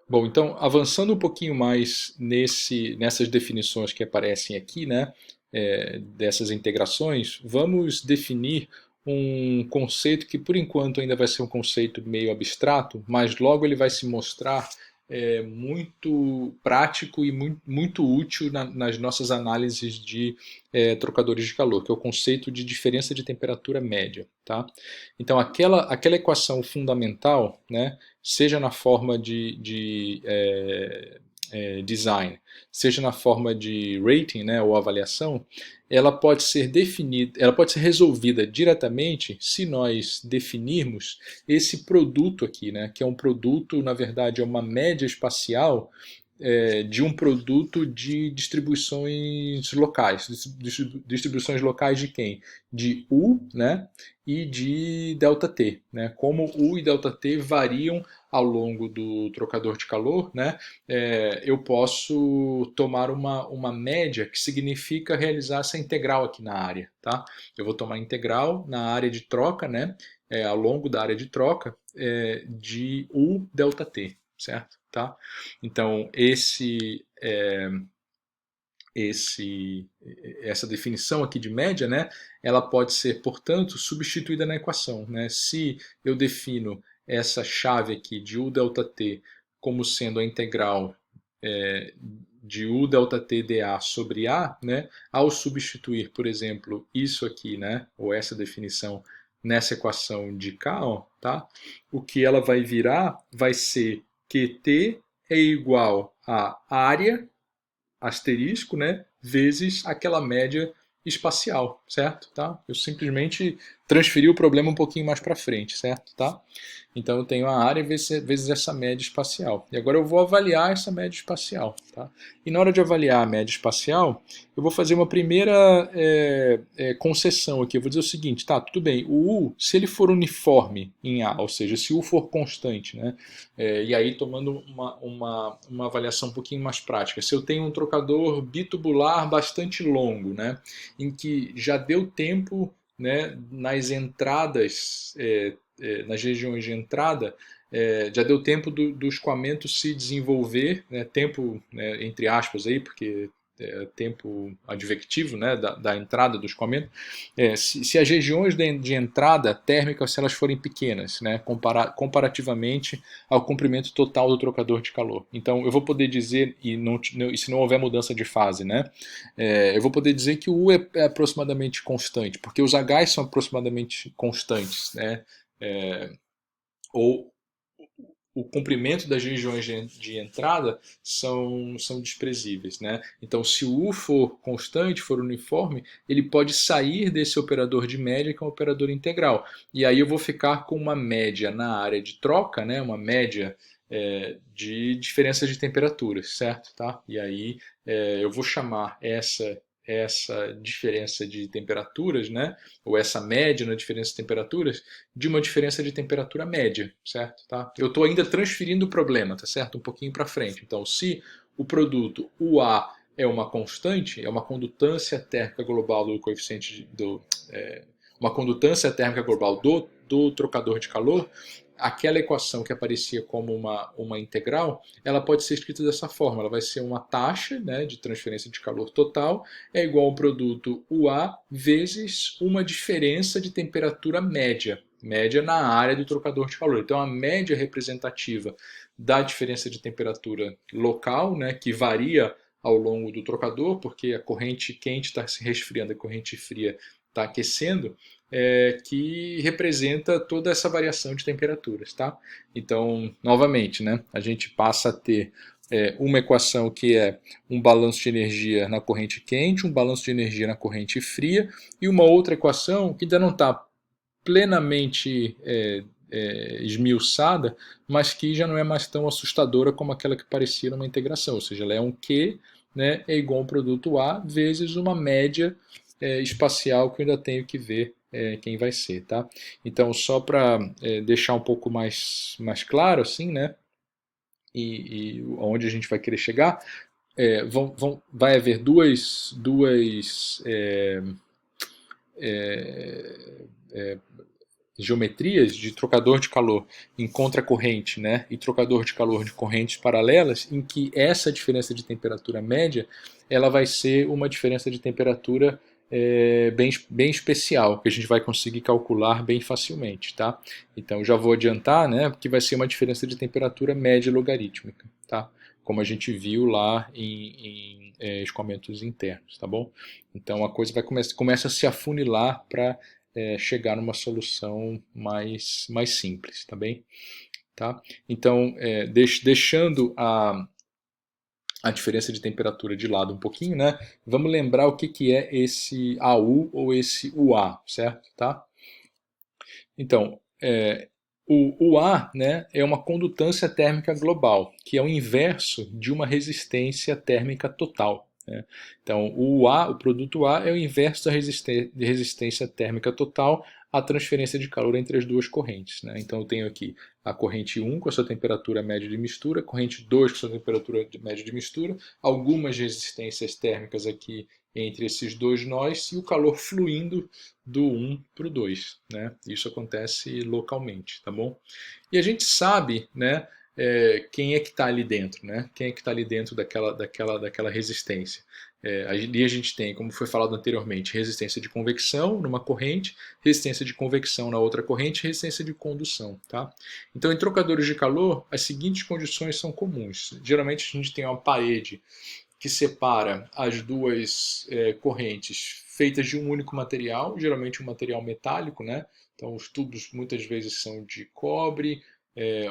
Bom, então, avançando um pouquinho mais nessas definições que aparecem aqui, né, dessas integrações, vamos definir um conceito que, por enquanto, ainda vai ser um conceito meio abstrato, mas logo ele vai se mostrar muito prático e muito útil nas nossas análises de trocadores de calor, que é o conceito de diferença de temperatura média. Tá? Então, aquela equação fundamental, né, seja na forma de design, seja na forma de rating, né, ou avaliação, ela pode ser definida, ela pode ser resolvida diretamente se nós definirmos esse produto aqui, né, que é um produto, na verdade, é uma média espacial de um produto de distribuições locais. Distribuições locais de quem? De U, né, e de ΔT. Né? Como U e ΔT variam ao longo do trocador de calor, né, eu posso tomar uma média que significa realizar essa integral aqui na área. Tá? Eu vou tomar integral na área de troca, né, ao longo da área de troca, de U ΔT. Certo? Tá? Então, essa definição aqui de média, né, ela pode ser, portanto, substituída na equação. Né? Se eu defino essa chave aqui de U ΔT como sendo a integral de U ΔT dA sobre A, né, ao substituir, por exemplo, isso aqui, né, ou essa definição nessa equação de K, ó, tá? O que ela vai virar vai ser QT é igual a área asterisco, né, vezes aquela média espacial, certo? Tá? Eu simplesmente transferi o problema um pouquinho mais para frente, certo? Tá? Então eu tenho a área vezes essa média espacial. E agora eu vou avaliar essa média espacial. Tá? E na hora de avaliar a média espacial, eu vou fazer uma primeira concessão aqui. Eu vou dizer o seguinte, tá, tudo bem, o U, se ele for uniforme em A, ou seja, se U for constante, né, e aí tomando uma avaliação um pouquinho mais prática, se eu tenho um trocador bitubular bastante longo, né, em que já deu tempo, né, nas entradas, nas regiões de entrada, já deu tempo do escoamento se desenvolver, né, tempo, né, entre aspas aí, porque tempo advectivo, né, da entrada do escoamento, se as regiões de entrada térmica, se elas forem pequenas, né, comparativamente ao comprimento total do trocador de calor. Então eu vou poder dizer, e se não houver mudança de fase, né, eu vou poder dizer que o U é aproximadamente constante, porque os H's são aproximadamente constantes, né, ou o comprimento das regiões de entrada são desprezíveis. Né? Então, se o U for constante, for uniforme, ele pode sair desse operador de média, que é um operador integral. E aí eu vou ficar com uma média na área de troca, né? Uma média de diferença de temperaturas, certo? Tá? E aí eu vou chamar essa diferença de temperaturas, né, ou essa média na diferença de temperaturas, de uma diferença de temperatura média, certo? Tá? Eu estou ainda transferindo o problema, tá certo? Um pouquinho para frente. Então, se o produto UA é uma constante, é uma condutância térmica global do coeficiente uma condutância térmica global do trocador de calor, aquela equação que aparecia como uma integral, ela pode ser escrita dessa forma. Ela vai ser uma taxa, né, de transferência de calor total é igual ao produto UA vezes uma diferença de temperatura média. Média na área do trocador de calor. Então, a média representativa da diferença de temperatura local, né, que varia ao longo do trocador, porque a corrente quente está se resfriando, a corrente fria está aquecendo, que representa toda essa variação de temperaturas. Tá? Então, novamente, né, a gente passa a ter uma equação que é um balanço de energia na corrente quente, um balanço de energia na corrente fria, e uma outra equação que ainda não está plenamente esmiuçada, mas que já não é mais tão assustadora como aquela que parecia numa integração, ou seja, ela é um Q, né, é igual a um produto A vezes uma média espacial que eu ainda tenho que ver quem vai ser. Tá? Então, só para deixar um pouco mais claro, assim, né, e onde a gente vai querer chegar, vai haver duas geometrias de trocador de calor em contracorrente, né, e trocador de calor de correntes paralelas, em que essa diferença de temperatura média ela vai ser uma diferença de temperatura bem especial, que a gente vai conseguir calcular bem facilmente. Tá? Então já vou adiantar, né, que vai ser uma diferença de temperatura média logarítmica, tá? Como a gente viu lá em escoamentos internos. Tá bom? Então a coisa começa a se afunilar para chegar numa solução mais simples, tá bem? Tá? Então, deixando a diferença de temperatura de lado um pouquinho, né? Vamos lembrar o que é esse AU ou esse UA, certo? Tá? Então, o A, né, é uma condutância térmica global, que é o inverso de uma resistência térmica total. Né? Então, o produto A é o inverso da resistência térmica total à transferência de calor entre as duas correntes. Né? Então, eu tenho aqui a corrente 1 com a sua temperatura média de mistura, corrente 2 com a sua temperatura média de mistura, algumas resistências térmicas aqui entre esses dois nós e o calor fluindo do 1 para o 2. Né? Isso acontece localmente, tá bom? E a gente sabe, né, quem é que está ali dentro, né? Quem é que está ali dentro daquela resistência. Ali a gente tem, como foi falado anteriormente, resistência de convecção numa corrente, resistência de convecção na outra corrente e resistência de condução. Tá? Então, em trocadores de calor, as seguintes condições são comuns. Geralmente a gente tem uma parede que separa as duas correntes feitas de um único material, geralmente um material metálico, né? Então os tubos muitas vezes são de cobre,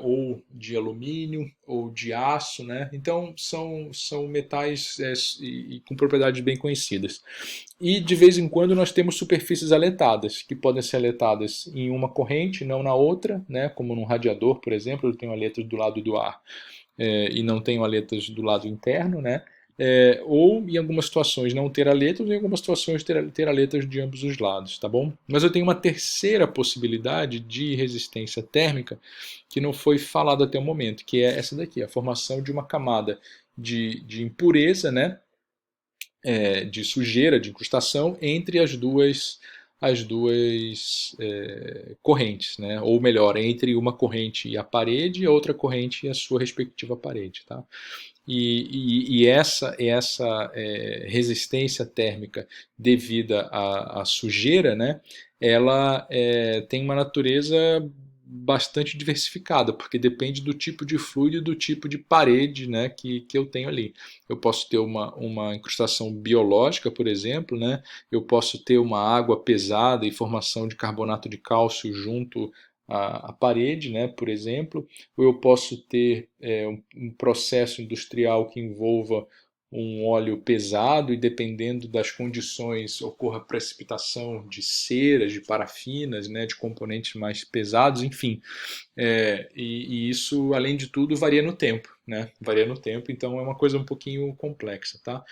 ou de alumínio, ou de aço, né? Então são metais com propriedades bem conhecidas. E de vez em quando nós temos superfícies aletadas, que podem ser aletadas em uma corrente, não na outra, né? Como num radiador, por exemplo, eu tenho aletas do lado do ar e não tenho aletas do lado interno, né? Ou em algumas situações não ter aletas, ou em algumas situações ter aletas de ambos os lados, tá bom? Mas eu tenho uma terceira possibilidade de resistência térmica que não foi falada até o momento, que é essa daqui, a formação de uma camada de impureza, né? De sujeira, de incrustação entre as duas correntes, né? Ou melhor, entre uma corrente e a parede e a outra corrente e a sua respectiva parede. Tá? E essa resistência térmica devida à sujeira, né, ela tem uma natureza bastante diversificada, porque depende do tipo de fluido e do tipo de parede, né, que eu tenho ali. Eu posso ter uma incrustação biológica, por exemplo, né, eu posso ter uma água pesada e formação de carbonato de cálcio junto à parede, né, por exemplo, ou eu posso ter um processo industrial que envolva um óleo pesado e dependendo das condições ocorra precipitação de ceras, de parafinas, né, de componentes mais pesados, enfim. E isso, além de tudo, varia no tempo, né? Varia no tempo, então é uma coisa um pouquinho complexa, tá?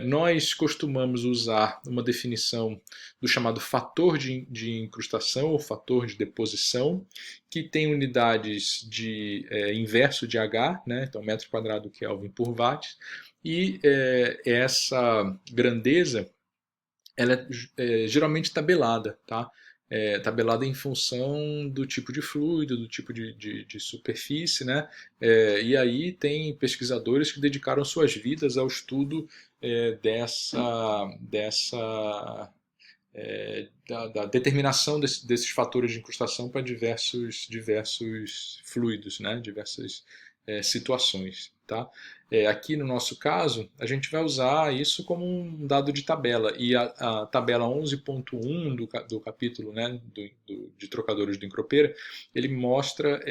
Nós costumamos usar uma definição do chamado fator de incrustação ou fator de deposição, que tem unidades de inverso de H, né? Então metro quadrado Kelvin por watt, e essa grandeza ela é geralmente tabelada, tá? Tabelada em função do tipo de fluido, do tipo de superfície, né? E aí tem pesquisadores que dedicaram suas vidas ao estudo da determinação desses fatores de incrustação para diversos fluidos, né? Diversas situações. Tá? Aqui no nosso caso, a gente vai usar isso como um dado de tabela. E a tabela 11.1 do capítulo, né, de trocadores do Encropeira, ele mostra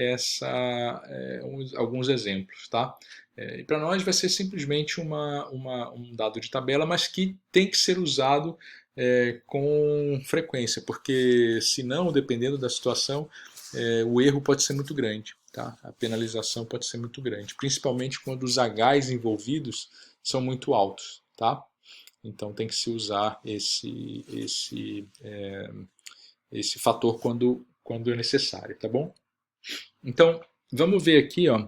alguns exemplos. Tá? E para nós vai ser simplesmente um dado de tabela, mas que tem que ser usado com frequência, porque senão, dependendo da situação, o erro pode ser muito grande. Tá? A penalização pode ser muito grande, principalmente quando os Hs envolvidos são muito altos. Tá? Então tem que se usar esse fator quando é necessário. Tá bom? Então vamos ver aqui, ó,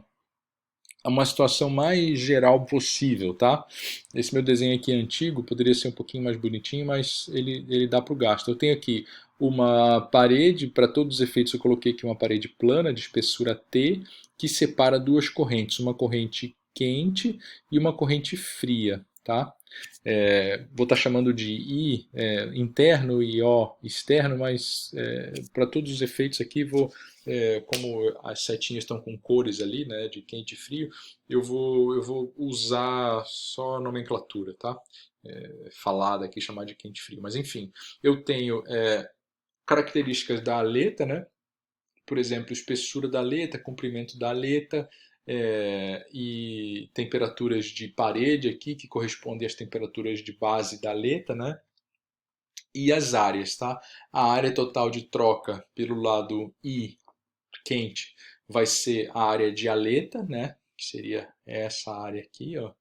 uma situação mais geral possível, tá? Esse meu desenho aqui é antigo, poderia ser um pouquinho mais bonitinho, mas ele dá para o gasto. Eu tenho aqui uma parede, para todos os efeitos eu coloquei aqui uma parede plana de espessura T, que separa duas correntes, uma corrente quente e uma corrente fria, tá? Vou estar chamando de I interno e O externo, mas para todos os efeitos aqui como as setinhas estão com cores ali, né, de quente e frio, eu vou usar só a nomenclatura, tá? Falada aqui, chamar de quente e frio. Mas enfim, eu tenho características da aleta, né? Por exemplo, espessura da aleta, comprimento da aleta, e temperaturas de parede aqui, que correspondem às temperaturas de base da aleta, né? E as áreas, tá? A área total de troca pelo lado I quente vai ser a área de aleta, né? Que seria essa área aqui, ó,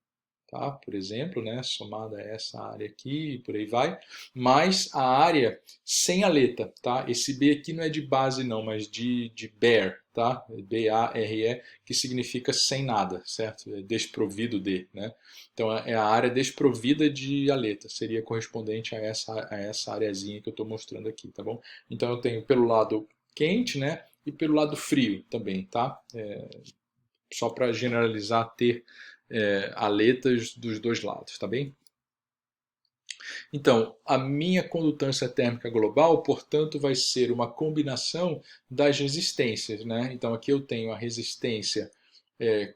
tá? Por exemplo, né? Somada a essa área aqui e por aí vai, mais a área sem aleta, tá? Esse B aqui não é de base não, mas de bare, tá? B-A-R-E, que significa sem nada, certo? É desprovido de, né? Então é a área desprovida de aleta, seria correspondente a essa areazinha que eu estou mostrando aqui, tá bom? Então eu tenho pelo lado quente, né? E pelo lado frio também, tá? Só para generalizar, ter aletas dos dois lados, tá bem? Então, a minha condutância térmica global, portanto, vai ser uma combinação das resistências, né? Então, aqui eu tenho a resistência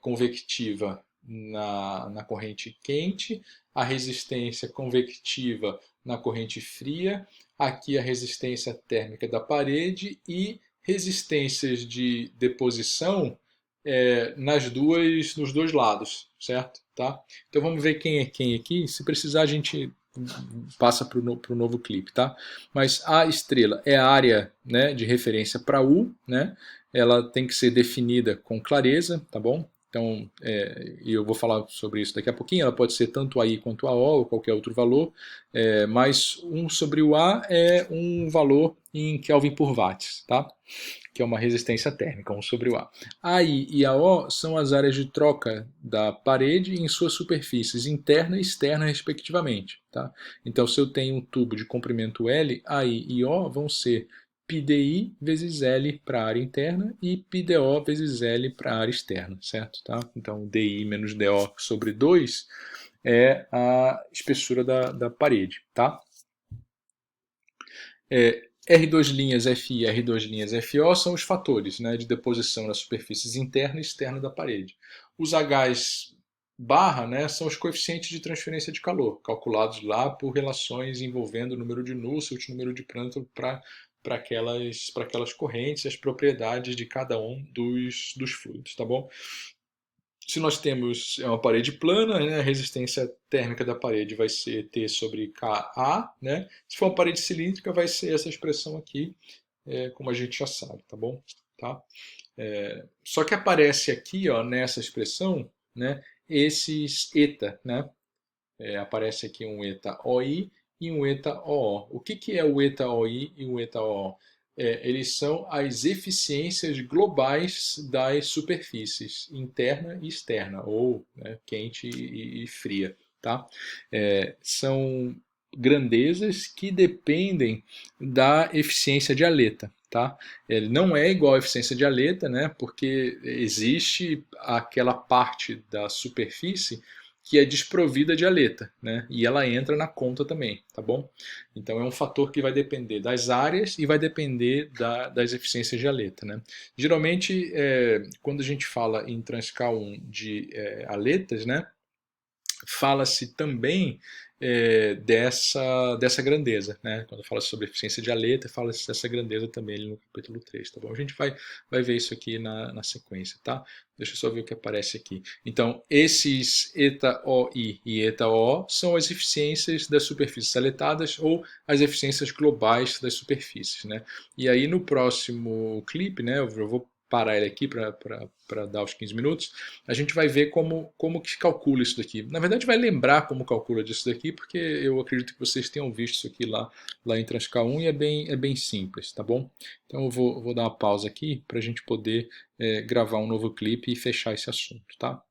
convectiva na corrente quente, a resistência convectiva na corrente fria, aqui a resistência térmica da parede e resistências de deposição nos dois lados, certo? Tá? Então vamos ver quem é quem aqui. Se precisar, a gente passa para o novo clipe, tá? Mas a estrela é a área, né, de referência para U, né? Ela tem que ser definida com clareza, tá bom? Então, e eu vou falar sobre isso daqui a pouquinho, ela pode ser tanto a I quanto a O, ou qualquer outro valor, mas 1 sobre o A é um valor em Kelvin por watts, tá? Que é uma resistência térmica, 1 sobre o A. A I e a O são as áreas de troca da parede em suas superfícies interna e externa, respectivamente. Tá? Então, se eu tenho um tubo de comprimento L, A, I e O vão ser πDI vezes L para a área interna e πDO vezes L para a área externa, certo? Tá? Então, DI menos DO sobre 2 é a espessura da parede. Tá? R2' FI e R2' FO são os fatores, né, de deposição nas superfícies interna e externa da parede. Os H's barra, né, são os coeficientes de transferência de calor, calculados lá por relações envolvendo o número de Nusselt, número de Prandtl para aquelas correntes, as propriedades de cada um dos fluidos, tá bom? Se nós temos uma parede plana, né, a resistência térmica da parede vai ser T sobre Ka, né? Se for uma parede cilíndrica, vai ser essa expressão aqui, como a gente já sabe, tá bom? Tá? Só que aparece aqui, ó, nessa expressão, né, esses eta, né? Aparece aqui um eta OI e um eta OO. O que é o eta OI e o eta OO? Eles são as eficiências globais das superfícies, interna e externa, ou né, quente e fria. Tá? São grandezas que dependem da eficiência de aleta. Tá? Ele não é igual à eficiência de aleta, né, porque existe aquela parte da superfície que é desprovida de aleta, né? E ela entra na conta também, tá bom? Então é um fator que vai depender das áreas e vai depender das eficiências de aleta, né? Geralmente, quando a gente fala em Transcal 1 de aletas, né? Fala-se também dessa grandeza, né? Quando fala sobre eficiência de aleta, fala-se dessa grandeza também ali no capítulo 3, tá bom? A gente vai ver isso aqui na sequência, tá? Deixa eu só ver o que aparece aqui. Então, esses eta OI e eta OO são as eficiências das superfícies aletadas ou as eficiências globais das superfícies, né? E aí no próximo clipe, né, eu vou parar ele aqui para dar os 15 minutos, a gente vai ver como que calcula isso daqui. Na verdade, vai lembrar como calcula disso daqui, porque eu acredito que vocês tenham visto isso aqui lá em Transcal 1 e é bem simples, tá bom? Então eu vou dar uma pausa aqui para a gente poder gravar um novo clipe e fechar esse assunto, tá?